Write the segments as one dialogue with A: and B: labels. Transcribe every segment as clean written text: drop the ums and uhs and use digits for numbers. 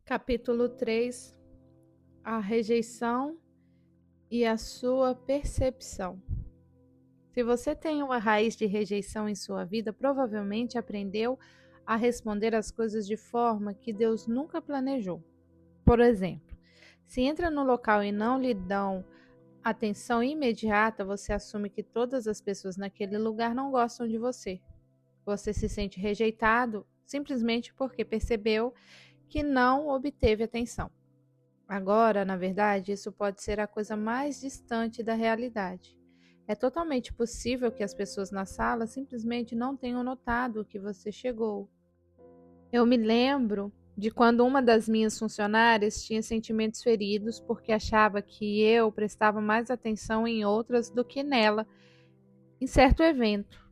A: Capítulo 3: A rejeição e a sua percepção. Se você tem uma raiz de rejeição em sua vida, provavelmente aprendeu a responder às coisas de forma que Deus nunca planejou. Por exemplo, se entra no local e não lhe dão atenção imediata, você assume que todas as pessoas naquele lugar não gostam de você. Você se sente rejeitado simplesmente porque percebeu que não obteve atenção. Agora, na verdade, isso pode ser a coisa mais distante da realidade. É totalmente possível que as pessoas na sala simplesmente não tenham notado que você chegou. Eu me lembro de quando uma das minhas funcionárias tinha sentimentos feridos porque achava que eu prestava mais atenção em outras do que nela, em certo evento.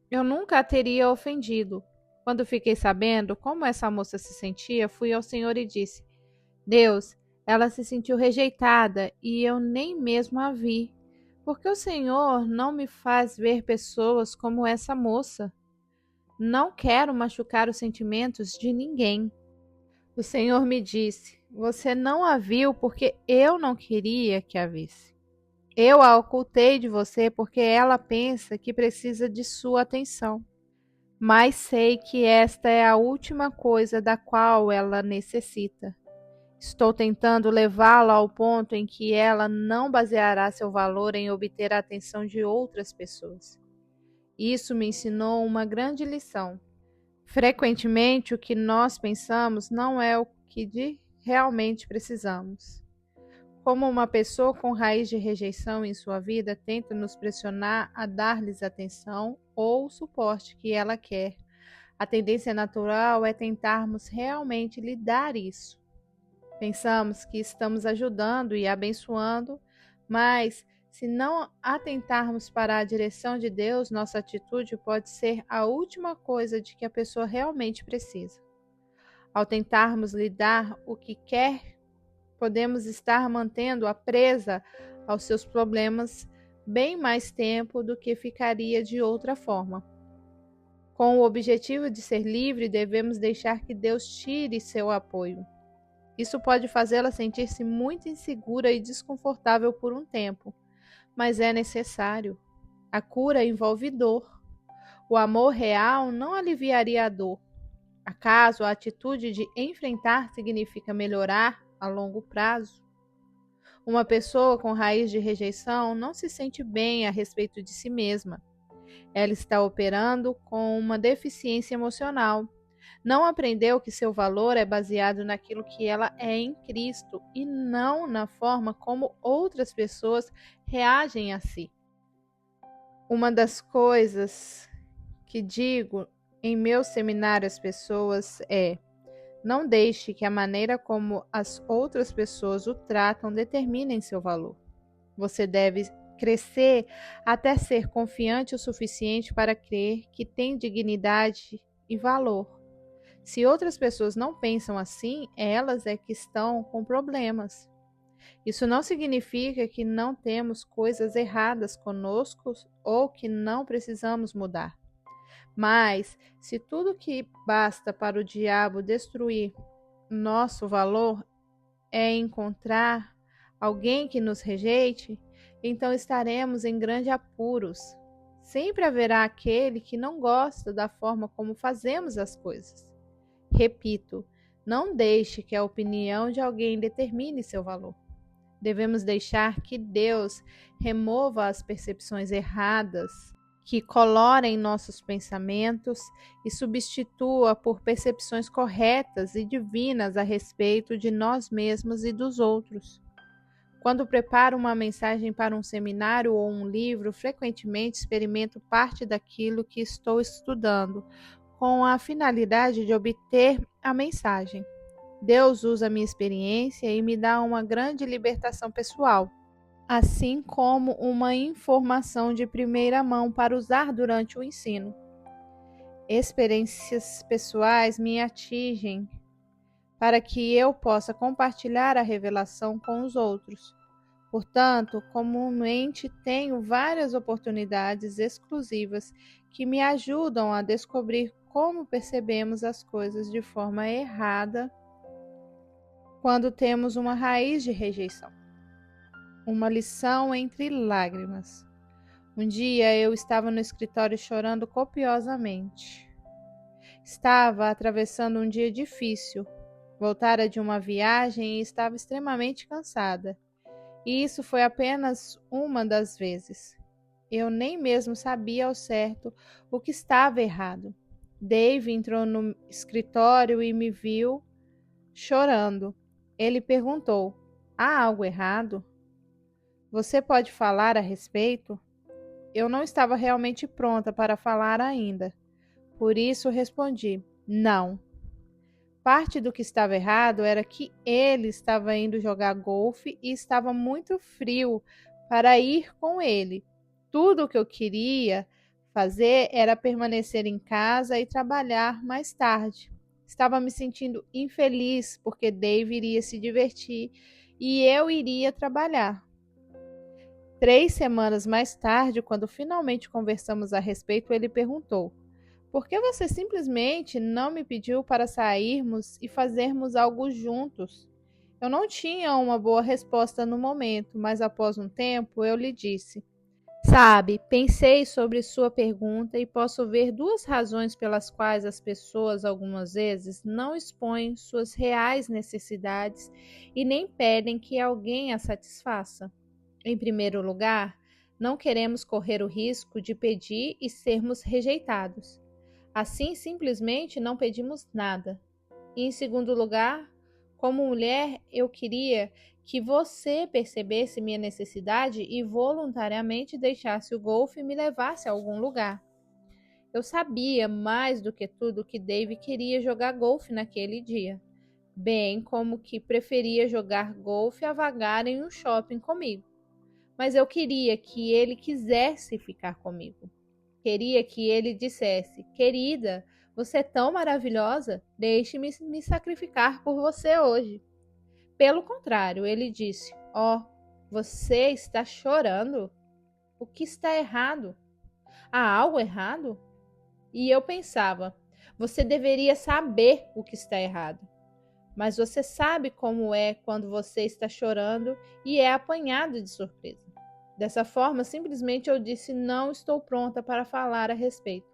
A: Eu nunca a teria ofendido. Quando fiquei sabendo como essa moça se sentia, fui ao Senhor e disse: Deus, ela se sentiu rejeitada e eu nem mesmo a vi. Porque o Senhor não me faz ver pessoas como essa moça. Não quero machucar os sentimentos de ninguém. O Senhor me disse: Você não a viu porque eu não queria que a visse. Eu a ocultei de você porque ela pensa que precisa de sua atenção. Mas sei que esta é a última coisa da qual ela necessita. Estou tentando levá-la ao ponto em que ela não baseará seu valor em obter a atenção de outras pessoas. Isso me ensinou uma grande lição. Frequentemente, o que nós pensamos não é o que realmente precisamos. Como uma pessoa com raiz de rejeição em sua vida tenta nos pressionar a dar-lhes atenção ou o suporte que ela quer, a tendência natural é tentarmos realmente lhe dar isso. Pensamos que estamos ajudando e abençoando, mas se não atentarmos para a direção de Deus, nossa atitude pode ser a última coisa de que a pessoa realmente precisa. Ao tentarmos lhe dar o que quer, podemos estar mantendo-a presa aos seus problemas bem mais tempo do que ficaria de outra forma. Com o objetivo de ser livre, devemos deixar que Deus tire seu apoio. Isso pode fazê-la sentir-se muito insegura e desconfortável por um tempo, mas é necessário. A cura envolve dor. O amor real não aliviaria a dor. Acaso a atitude de enfrentar significa melhorar a longo prazo? Uma pessoa com raiz de rejeição não se sente bem a respeito de si mesma. Ela está operando com uma deficiência emocional. Não aprendeu que seu valor é baseado naquilo que ela é em Cristo e não na forma como outras pessoas reagem a si. Uma das coisas que digo em meu seminário às pessoas é: não deixe que a maneira como as outras pessoas o tratam determine seu valor. Você deve crescer até ser confiante o suficiente para crer que tem dignidade e valor. Se outras pessoas não pensam assim, elas é que estão com problemas. Isso não significa que não temos coisas erradas conosco ou que não precisamos mudar. Mas, se tudo que basta para o diabo destruir nosso valor é encontrar alguém que nos rejeite, então estaremos em grandes apuros. Sempre haverá aquele que não gosta da forma como fazemos as coisas. Repito, não deixe que a opinião de alguém determine seu valor. Devemos deixar que Deus remova as percepções erradas que colorem nossos pensamentos e substitua por percepções corretas e divinas a respeito de nós mesmos e dos outros. Quando preparo uma mensagem para um seminário ou um livro, frequentemente experimento parte daquilo que estou estudando, com a finalidade de obter a mensagem. Deus usa a minha experiência e me dá uma grande libertação pessoal, assim como uma informação de primeira mão para usar durante o ensino. Experiências pessoais me atingem para que eu possa compartilhar a revelação com os outros. Portanto, comumente tenho várias oportunidades exclusivas que me ajudam a descobrir como percebemos as coisas de forma errada quando temos uma raiz de rejeição. Uma lição entre lágrimas. Um dia eu estava no escritório chorando copiosamente. Estava atravessando um dia difícil. Voltara de uma viagem e estava extremamente cansada. E isso foi apenas uma das vezes. Eu nem mesmo sabia ao certo o que estava errado. Dave entrou no escritório e me viu chorando. Ele perguntou: há algo errado? Você pode falar a respeito? Eu não estava realmente pronta para falar ainda. Por isso respondi: não. Parte do que estava errado era que ele estava indo jogar golfe e estava muito frio para ir com ele. Tudo o que eu queria fazer era permanecer em casa e trabalhar mais tarde. Estava me sentindo infeliz porque Dave iria se divertir e eu iria trabalhar. 3 semanas mais tarde, quando finalmente conversamos a respeito, ele perguntou: por que você simplesmente não me pediu para sairmos e fazermos algo juntos? Eu não tinha uma boa resposta no momento, mas após um tempo eu lhe disse: sabe, pensei sobre sua pergunta e posso ver 2 razões pelas quais as pessoas algumas vezes não expõem suas reais necessidades e nem pedem que alguém as satisfaça. Em primeiro lugar, não queremos correr o risco de pedir e sermos rejeitados. Assim, simplesmente não pedimos nada. E em segundo lugar, como mulher, eu queria que você percebesse minha necessidade e voluntariamente deixasse o golfe e me levasse a algum lugar. Eu sabia mais do que tudo que Dave queria jogar golfe naquele dia, bem como que preferia jogar golfe a vagar em um shopping comigo. Mas eu queria que ele quisesse ficar comigo. Queria que ele dissesse: querida, você é tão maravilhosa, deixe-me me sacrificar por você hoje. Pelo contrário, ele disse: você está chorando? O que está errado? Há algo errado? E eu pensava: você deveria saber o que está errado. Mas você sabe como é quando você está chorando e é apanhado de surpresa. Dessa forma, simplesmente eu disse: não estou pronta para falar a respeito.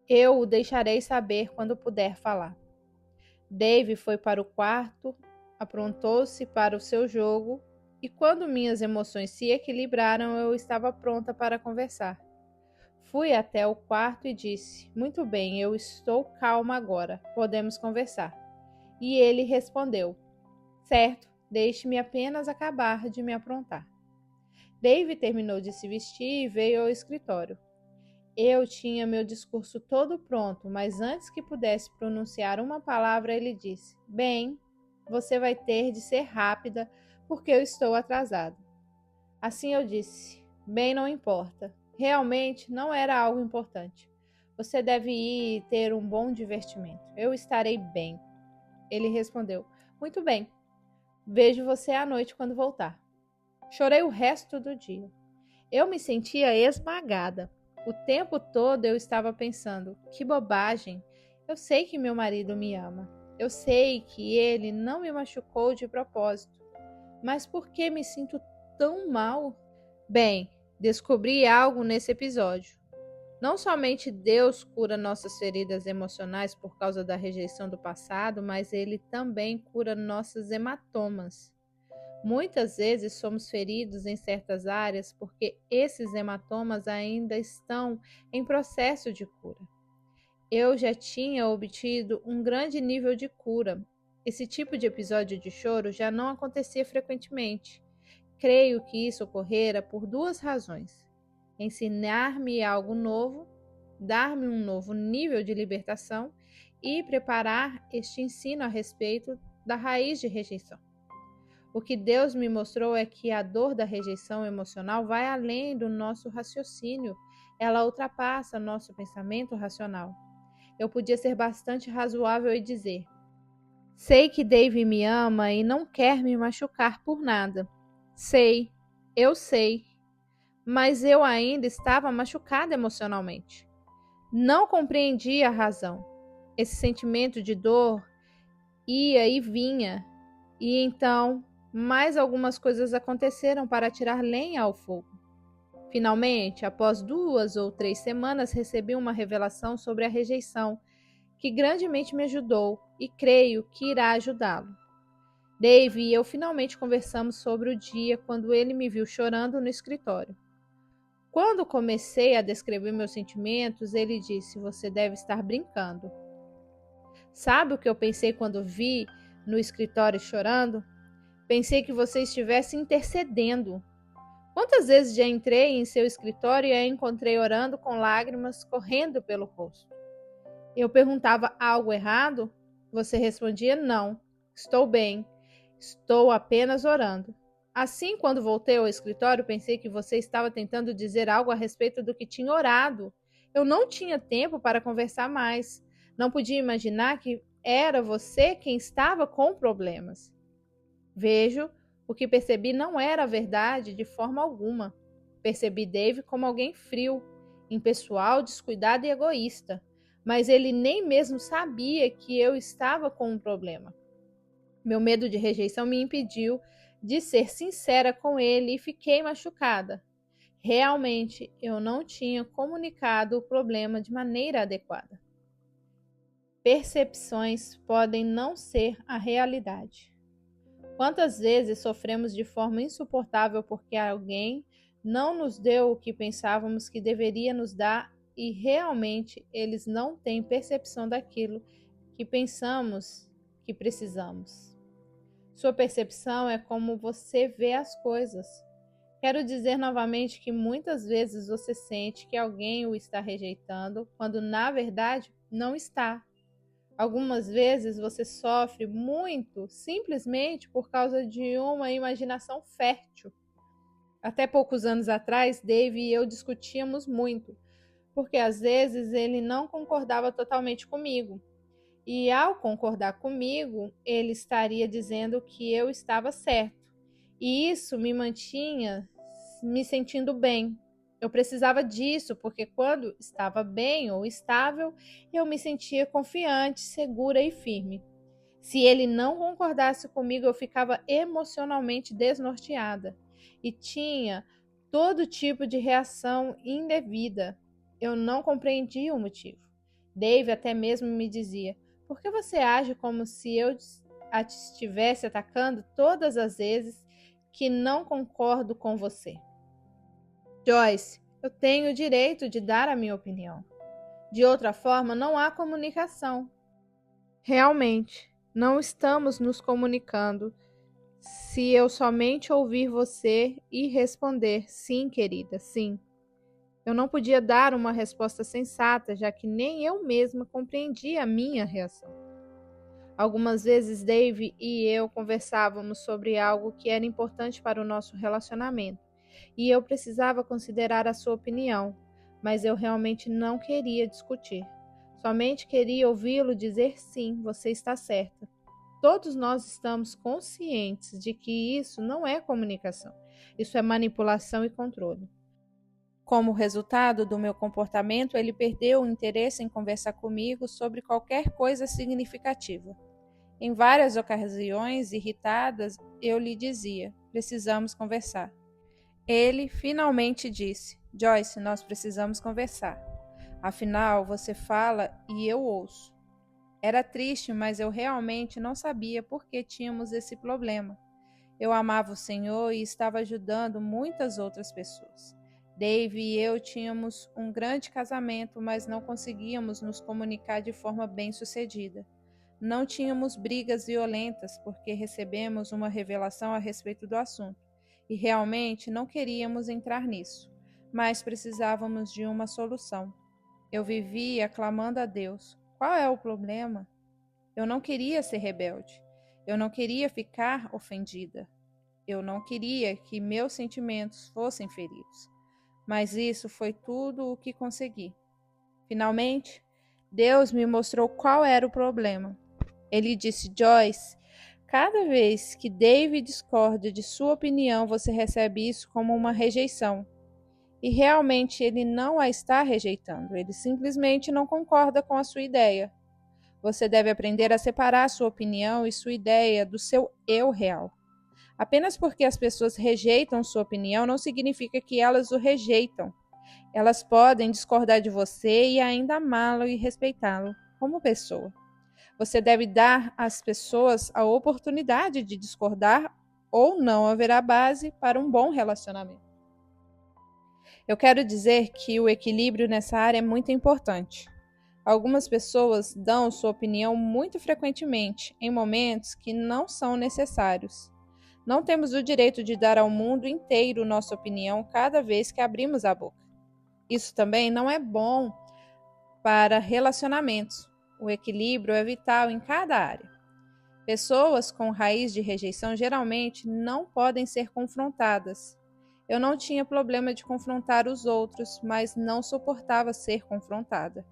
A: Eu o deixarei saber quando puder falar. Dave foi para o quarto, aprontou-se para o seu jogo e quando minhas emoções se equilibraram, eu estava pronta para conversar. Fui até o quarto e disse: muito bem, eu estou calma agora, podemos conversar. E ele respondeu: certo, deixe-me apenas acabar de me aprontar. Dave terminou de se vestir e veio ao escritório. Eu tinha meu discurso todo pronto, mas antes que pudesse pronunciar uma palavra, ele disse: bem, você vai ter de ser rápida, porque eu estou atrasado. Assim eu disse: bem, não importa. Realmente não era algo importante. Você deve ir e ter um bom divertimento. Eu estarei bem. Ele respondeu: muito bem. Vejo você à noite quando voltar. Chorei o resto do dia. Eu me sentia esmagada. O tempo todo eu estava pensando: que bobagem! Eu sei que meu marido me ama. Eu sei que ele não me machucou de propósito. Mas por que me sinto tão mal? Bem, descobri algo nesse episódio. Não somente Deus cura nossas feridas emocionais por causa da rejeição do passado, mas Ele também cura nossos hematomas. Muitas vezes somos feridos em certas áreas porque esses hematomas ainda estão em processo de cura. Eu já tinha obtido um grande nível de cura. Esse tipo de episódio de choro já não acontecia frequentemente. Creio que isso ocorrera por 2 razões: ensinar-me algo novo, dar-me um novo nível de libertação e preparar este ensino a respeito da raiz de rejeição. O que Deus me mostrou é que a dor da rejeição emocional vai além do nosso raciocínio, ela ultrapassa nosso pensamento racional. Eu podia ser bastante razoável e dizer: sei que Dave me ama e não quer me machucar por nada. Eu sei, mas eu ainda estava machucada emocionalmente. Não compreendia a razão. Esse sentimento de dor ia e vinha. E então, mais algumas coisas aconteceram para tirar lenha ao fogo. Finalmente, após 2 ou 3 semanas, recebi uma revelação sobre a rejeição, que grandemente me ajudou e creio que irá ajudá-lo. Dave e eu finalmente conversamos sobre o dia quando ele me viu chorando no escritório. Quando comecei a descrever meus sentimentos, ele disse: "Você deve estar brincando." Sabe o que eu pensei quando vi no escritório chorando? Pensei que você estivesse intercedendo. Quantas vezes já entrei em seu escritório e a encontrei orando com lágrimas correndo pelo rosto? Eu perguntava: algo errado? Você respondia: não, estou bem, estou apenas orando. Assim, quando voltei ao escritório, pensei que você estava tentando dizer algo a respeito do que tinha orado. Eu não tinha tempo para conversar mais. Não podia imaginar que era você quem estava com problemas. Vejo, o que percebi não era verdade de forma alguma. Percebi Dave como alguém frio, impessoal, descuidado e egoísta. Mas ele nem mesmo sabia que eu estava com um problema. Meu medo de rejeição me impediu de ser sincera com ele e fiquei machucada. Realmente, eu não tinha comunicado o problema de maneira adequada. Percepções podem não ser a realidade. Quantas vezes sofremos de forma insuportável porque alguém não nos deu o que pensávamos que deveria nos dar e realmente eles não têm percepção daquilo que pensamos que precisamos. Sua percepção é como você vê as coisas. Quero dizer novamente que muitas vezes você sente que alguém o está rejeitando, quando na verdade não está. Algumas vezes você sofre muito simplesmente por causa de uma imaginação fértil. Até poucos anos atrás, Dave e eu discutíamos muito, porque às vezes ele não concordava totalmente comigo. E ao concordar comigo, ele estaria dizendo que eu estava certo. E isso me mantinha me sentindo bem. Eu precisava disso porque quando estava bem ou estável, eu me sentia confiante, segura e firme. Se ele não concordasse comigo, eu ficava emocionalmente desnorteada e tinha todo tipo de reação indevida. Eu não compreendia o motivo. Dave até mesmo me dizia: "Por que você age como se eu a estivesse atacando todas as vezes que não concordo com você?" Joyce, eu tenho o direito de dar a minha opinião. De outra forma, não há comunicação. Realmente, não estamos nos comunicando se eu somente ouvir você e responder sim, querida, sim. Eu não podia dar uma resposta sensata, já que nem eu mesma compreendia a minha reação. Algumas vezes Dave e eu conversávamos sobre algo que era importante para o nosso relacionamento, e eu precisava considerar a sua opinião, mas eu realmente não queria discutir. Somente queria ouvi-lo dizer sim, você está certa. Todos nós estamos conscientes de que isso não é comunicação. Isso é manipulação e controle. Como resultado do meu comportamento, ele perdeu o interesse em conversar comigo sobre qualquer coisa significativa. Em várias ocasiões, irritadas, eu lhe dizia: precisamos conversar. Ele finalmente disse: Joyce, nós precisamos conversar. Afinal, você fala e eu ouço. Era triste, mas eu realmente não sabia por que tínhamos esse problema. Eu amava o Senhor e estava ajudando muitas outras pessoas. Dave e eu tínhamos um grande casamento, mas não conseguíamos nos comunicar de forma bem-sucedida. Não tínhamos brigas violentas porque recebemos uma revelação a respeito do assunto e realmente não queríamos entrar nisso, mas precisávamos de uma solução. Eu vivia clamando a Deus: qual é o problema? Eu não queria ser rebelde. Eu não queria ficar ofendida. Eu não queria que meus sentimentos fossem feridos. Mas isso foi tudo o que consegui. Finalmente, Deus me mostrou qual era o problema. Ele disse: Joyce, cada vez que Dave discorda de sua opinião, você recebe isso como uma rejeição. E realmente ele não a está rejeitando, ele simplesmente não concorda com a sua ideia. Você deve aprender a separar sua opinião e sua ideia do seu eu real. Apenas porque as pessoas rejeitam sua opinião não significa que elas o rejeitam. Elas podem discordar de você e ainda amá-lo e respeitá-lo como pessoa. Você deve dar às pessoas a oportunidade de discordar ou não haverá base para um bom relacionamento. Eu quero dizer que o equilíbrio nessa área é muito importante. Algumas pessoas dão sua opinião muito frequentemente, em momentos que não são necessários. Não temos o direito de dar ao mundo inteiro nossa opinião cada vez que abrimos a boca. Isso também não é bom para relacionamentos. O equilíbrio é vital em cada área. Pessoas com raiz de rejeição geralmente não podem ser confrontadas. Eu não tinha problema de confrontar os outros, mas não suportava ser confrontada.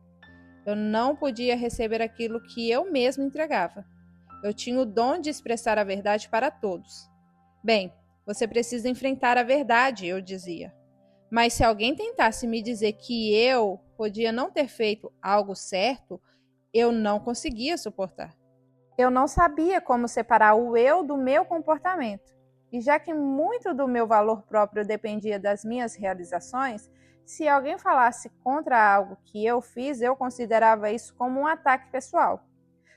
A: Eu não podia receber aquilo que eu mesmo entregava. Eu tinha o dom de expressar a verdade para todos. Bem, você precisa enfrentar a verdade, eu dizia. Mas se alguém tentasse me dizer que eu podia não ter feito algo certo, eu não conseguia suportar. Eu não sabia como separar o eu do meu comportamento. E já que muito do meu valor próprio dependia das minhas realizações, se alguém falasse contra algo que eu fiz, eu considerava isso como um ataque pessoal.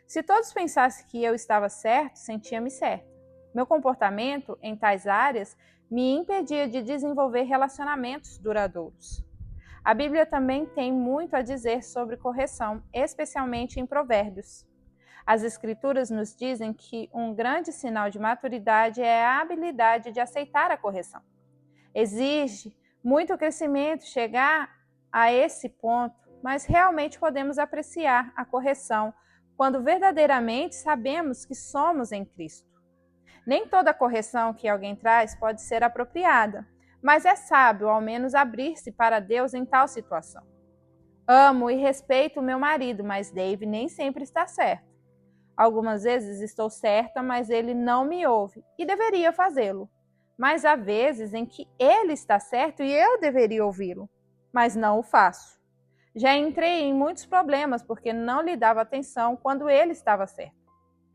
A: Se todos pensassem que eu estava certo, sentia-me certa. Meu comportamento em tais áreas me impedia de desenvolver relacionamentos duradouros. A Bíblia também tem muito a dizer sobre correção, especialmente em Provérbios. As Escrituras nos dizem que um grande sinal de maturidade é a habilidade de aceitar a correção. Exige muito crescimento chegar a esse ponto, mas realmente podemos apreciar a correção quando verdadeiramente sabemos que somos em Cristo. Nem toda correção que alguém traz pode ser apropriada, mas é sábio ao menos abrir-se para Deus em tal situação. Amo e respeito o meu marido, mas Dave nem sempre está certo. Algumas vezes estou certa, mas ele não me ouve e deveria fazê-lo. Mas há vezes em que ele está certo e eu deveria ouvi-lo, mas não o faço. Já entrei em muitos problemas porque não lhe dava atenção quando ele estava certo.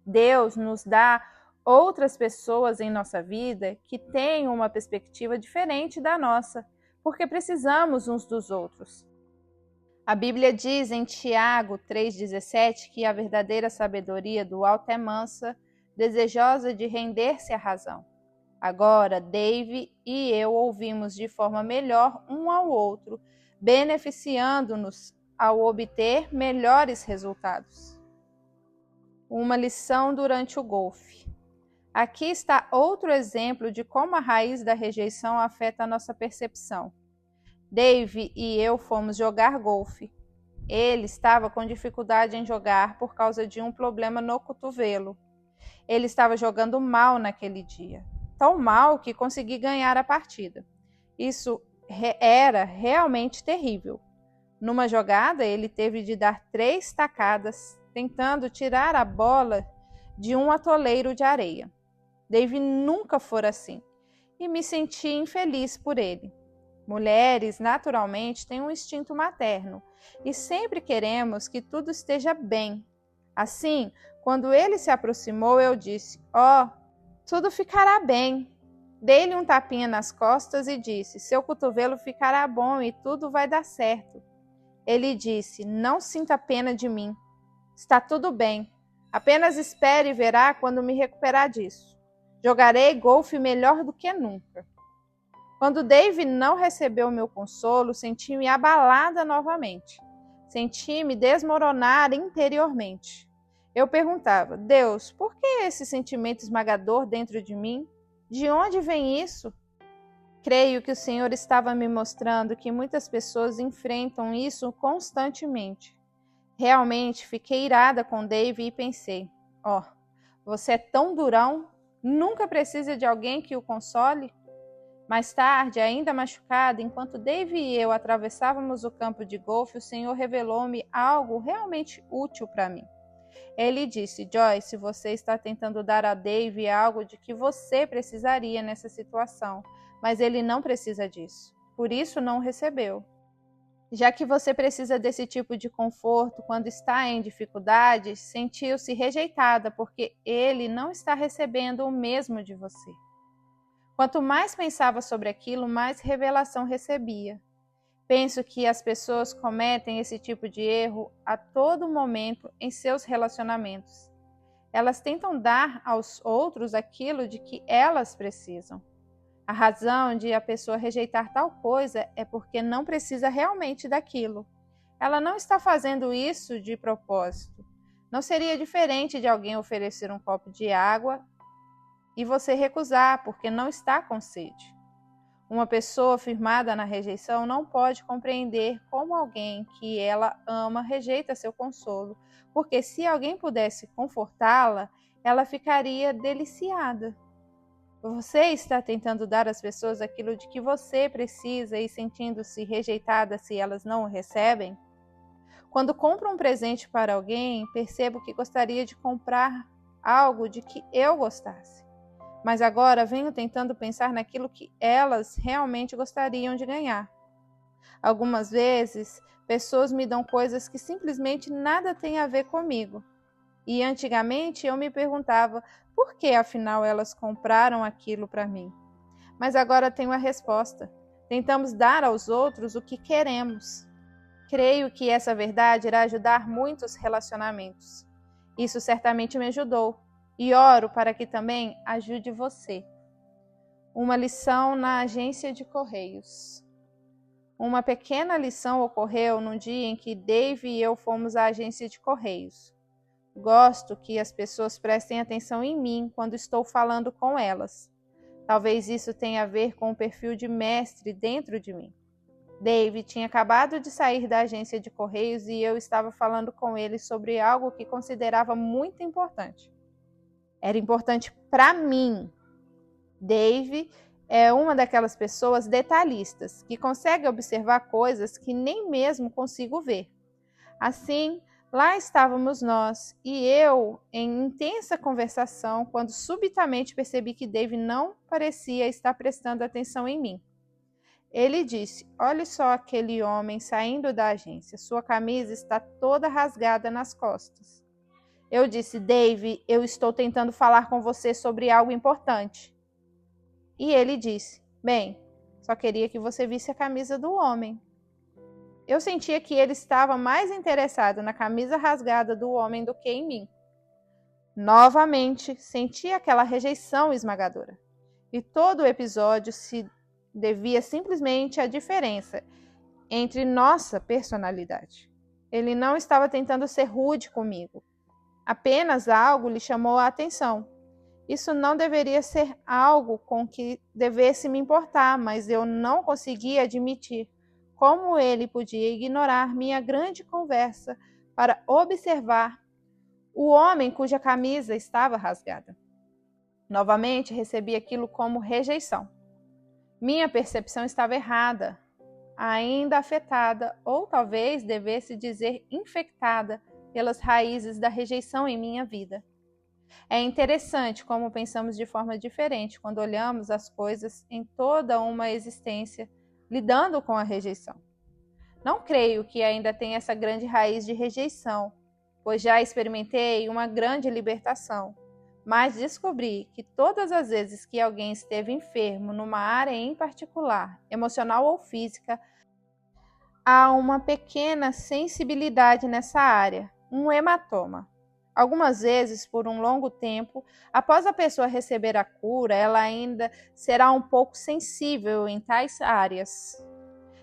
A: Deus nos dá outras pessoas em nossa vida que têm uma perspectiva diferente da nossa, porque precisamos uns dos outros. A Bíblia diz em Tiago 3,17 que a verdadeira sabedoria do alto é mansa, desejosa de render-se à razão. Agora, Dave e eu ouvimos de forma melhor um ao outro, beneficiando-nos ao obter melhores resultados. Uma lição durante o golfe. Aqui está outro exemplo de como a raiz da rejeição afeta a nossa percepção. Dave e eu fomos jogar golfe. Ele estava com dificuldade em jogar por causa de um problema no cotovelo. Ele estava jogando mal naquele dia. Tão mal que consegui ganhar a partida. Isso era realmente terrível. Numa jogada, ele teve de dar 3 tacadas, tentando tirar a bola de um atoleiro de areia. Dave nunca fora assim, e me senti infeliz por ele. Mulheres, naturalmente, têm um instinto materno, e sempre queremos que tudo esteja bem. Assim, quando ele se aproximou, eu disse: tudo ficará bem. Dei-lhe um tapinha nas costas e disse: seu cotovelo ficará bom e tudo vai dar certo. Ele disse: não sinta pena de mim. Está tudo bem. Apenas espere e verá quando me recuperar disso. Jogarei golfe melhor do que nunca. Quando Dave não recebeu meu consolo, senti-me abalada novamente. Senti-me desmoronar interiormente. Eu perguntava: Deus, por que esse sentimento esmagador dentro de mim? De onde vem isso? Creio que o Senhor estava me mostrando que muitas pessoas enfrentam isso constantemente. Realmente fiquei irada com Dave e pensei: você é tão durão, nunca precisa de alguém que o console? Mais tarde, ainda machucada, enquanto Dave e eu atravessávamos o campo de golfe, o Senhor revelou-me algo realmente útil para mim. Ele disse: Joyce, você está tentando dar a Dave algo de que você precisaria nessa situação, mas ele não precisa disso. Por isso não o recebeu. Já que você precisa desse tipo de conforto quando está em dificuldades, sentiu-se rejeitada porque ele não está recebendo o mesmo de você. Quanto mais pensava sobre aquilo, mais revelação recebia. Penso que as pessoas cometem esse tipo de erro a todo momento em seus relacionamentos. Elas tentam dar aos outros aquilo de que elas precisam. A razão de a pessoa rejeitar tal coisa é porque não precisa realmente daquilo. Ela não está fazendo isso de propósito. Não seria diferente de alguém oferecer um copo de água e você recusar porque não está com sede. Uma pessoa firmada na rejeição não pode compreender como alguém que ela ama rejeita seu consolo, porque se alguém pudesse confortá-la, ela ficaria deliciada. Você está tentando dar às pessoas aquilo de que você precisa e sentindo-se rejeitada se elas não o recebem? Quando compro um presente para alguém, percebo que gostaria de comprar algo de que eu gostasse. Mas agora venho tentando pensar naquilo que elas realmente gostariam de ganhar. Algumas vezes, pessoas me dão coisas que simplesmente nada têm a ver comigo. E antigamente eu me perguntava por que afinal elas compraram aquilo para mim. Mas agora tenho a resposta. Tentamos dar aos outros o que queremos. Creio que essa verdade irá ajudar muitos relacionamentos. Isso certamente me ajudou. E oro para que também ajude você. Uma lição na agência de correios. Uma pequena lição ocorreu no dia em que Dave e eu fomos à agência de correios. Gosto que as pessoas prestem atenção em mim quando estou falando com elas. Talvez isso tenha a ver com o perfil de mestre dentro de mim. Dave tinha acabado de sair da agência de correios e eu estava falando com ele sobre algo que considerava muito importante. Era importante para mim. Dave é uma daquelas pessoas detalhistas que consegue observar coisas que nem mesmo consigo ver. Assim, lá estávamos nós e eu em intensa conversação quando subitamente percebi que Dave não parecia estar prestando atenção em mim. Ele disse: "Olhe só aquele homem saindo da agência. Sua camisa está toda rasgada nas costas." Eu disse: "Dave, eu estou tentando falar com você sobre algo importante." E ele disse: "Bem, só queria que você visse a camisa do homem." Eu sentia que ele estava mais interessado na camisa rasgada do homem do que em mim. Novamente, senti aquela rejeição esmagadora. E todo o episódio se devia simplesmente à diferença entre nossa personalidade. Ele não estava tentando ser rude comigo. Apenas algo lhe chamou a atenção. Isso não deveria ser algo com que devesse me importar, mas eu não conseguia admitir como ele podia ignorar minha grande conversa para observar o homem cuja camisa estava rasgada. Novamente recebi aquilo como rejeição. Minha percepção estava errada, ainda afetada, ou talvez devesse dizer infectada, pelas raízes da rejeição em minha vida. É interessante como pensamos de forma diferente quando olhamos as coisas em toda uma existência, lidando com a rejeição. Não creio que ainda tenha essa grande raiz de rejeição, pois já experimentei uma grande libertação, mas descobri que todas as vezes que alguém esteve enfermo numa área em particular, emocional ou física, há uma pequena sensibilidade nessa área, um hematoma. Algumas vezes, por um longo tempo, após a pessoa receber a cura, ela ainda será um pouco sensível em tais áreas.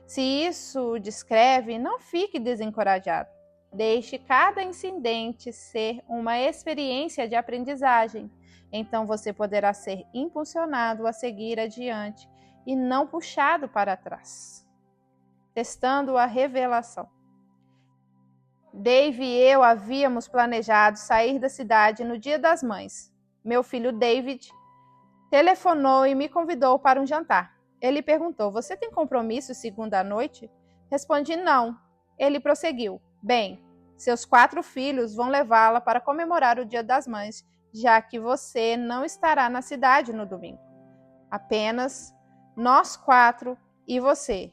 A: Se isso o descreve, não fique desencorajado. Deixe cada incidente ser uma experiência de aprendizagem. Então você poderá ser impulsionado a seguir adiante e não puxado para trás. Testando a revelação. Dave e eu havíamos planejado sair da cidade no Dia das Mães. Meu filho David telefonou e me convidou para um jantar. Ele perguntou: "Você tem compromisso segunda à noite?" Respondi: "Não." Ele prosseguiu: "Bem, seus 4 filhos vão levá-la para comemorar o Dia das Mães, já que você não estará na cidade no domingo. Apenas nós 4 e você.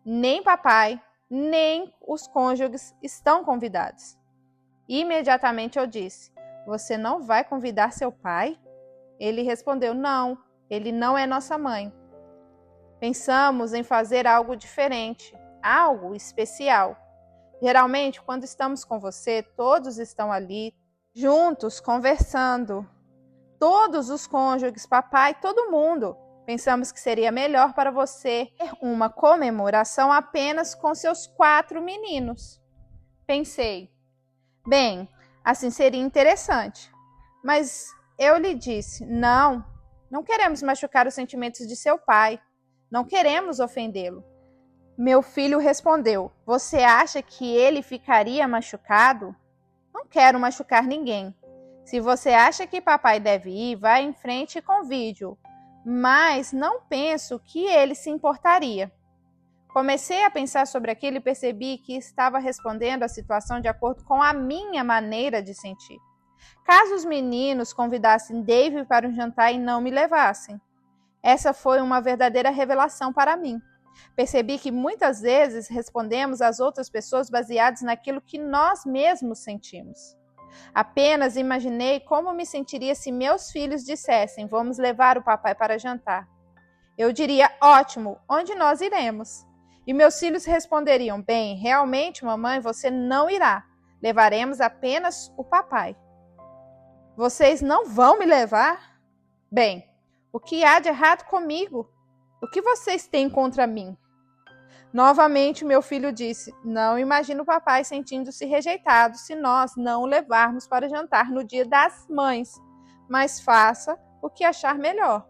A: Nem papai, nem os cônjuges estão convidados. Imediatamente eu disse: você não vai convidar seu pai? Ele respondeu: não, ele não é nossa mãe. Pensamos em fazer algo diferente, algo especial. Geralmente, quando estamos com você, todos estão ali, juntos, conversando. Todos os cônjuges, papai, todo mundo. Pensamos que seria melhor para você ter uma comemoração apenas com seus 4 meninos. Pensei, bem, assim seria interessante. Mas eu lhe disse, não queremos machucar os sentimentos de seu pai. Não queremos ofendê-lo. Meu filho respondeu, você acha que ele ficaria machucado? Não quero machucar ninguém. Se você acha que papai deve ir, vá em frente e convide-o. Mas não penso que ele se importaria. Comecei a pensar sobre aquilo e percebi que estava respondendo à situação de acordo com a minha maneira de sentir. Caso os meninos convidassem Dave para um jantar e não me levassem. Essa foi uma verdadeira revelação para mim. Percebi que muitas vezes respondemos às outras pessoas baseados naquilo que nós mesmos sentimos. Apenas imaginei como me sentiria se meus filhos dissessem: vamos levar o papai para jantar. Eu diria: ótimo, onde nós iremos? E meus filhos responderiam: bem, realmente, mamãe, você não irá. Levaremos apenas o papai. Vocês não vão me levar? Bem, o que há de errado comigo? O que vocês têm contra mim? Novamente, meu filho disse: não imagino o papai sentindo-se rejeitado se nós não o levarmos para jantar no Dia das Mães, mas faça o que achar melhor.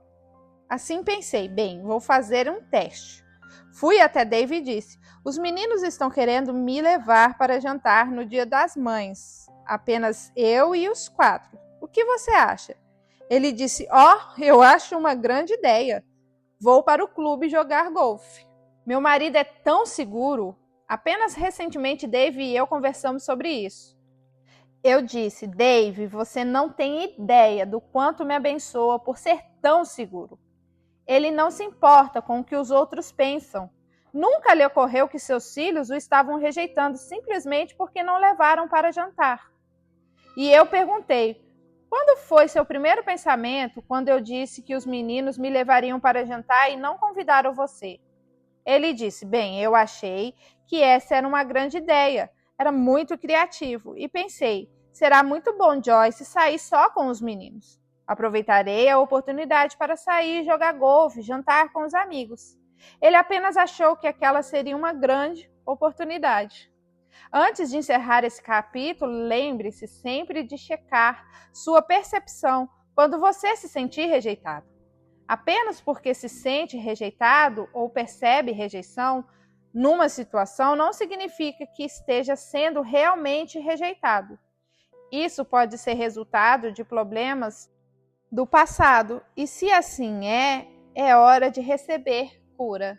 A: Assim pensei, bem, vou fazer um teste. Fui até Dave e disse: os meninos estão querendo me levar para jantar no Dia das Mães, apenas eu e os 4. O que você acha? Ele disse: eu acho uma grande ideia. Vou para o clube jogar golfe. Meu marido é tão seguro. Apenas recentemente Dave e eu conversamos sobre isso. Eu disse: Dave, você não tem ideia do quanto me abençoa por ser tão seguro. Ele não se importa com o que os outros pensam. Nunca lhe ocorreu que seus filhos o estavam rejeitando simplesmente porque não levaram para jantar. E eu perguntei: quando foi seu primeiro pensamento quando eu disse que os meninos me levariam para jantar e não convidaram você? Ele disse: bem, eu achei que essa era uma grande ideia, era muito criativo e pensei, será muito bom, Joyce, sair só com os meninos. Aproveitarei a oportunidade para sair, jogar golfe, jantar com os amigos. Ele apenas achou que aquela seria uma grande oportunidade. Antes de encerrar esse capítulo, lembre-se sempre de checar sua percepção quando você se sentir rejeitado. Apenas porque se sente rejeitado ou percebe rejeição numa situação não significa que esteja sendo realmente rejeitado. Isso pode ser resultado de problemas do passado e, se assim é hora de receber cura.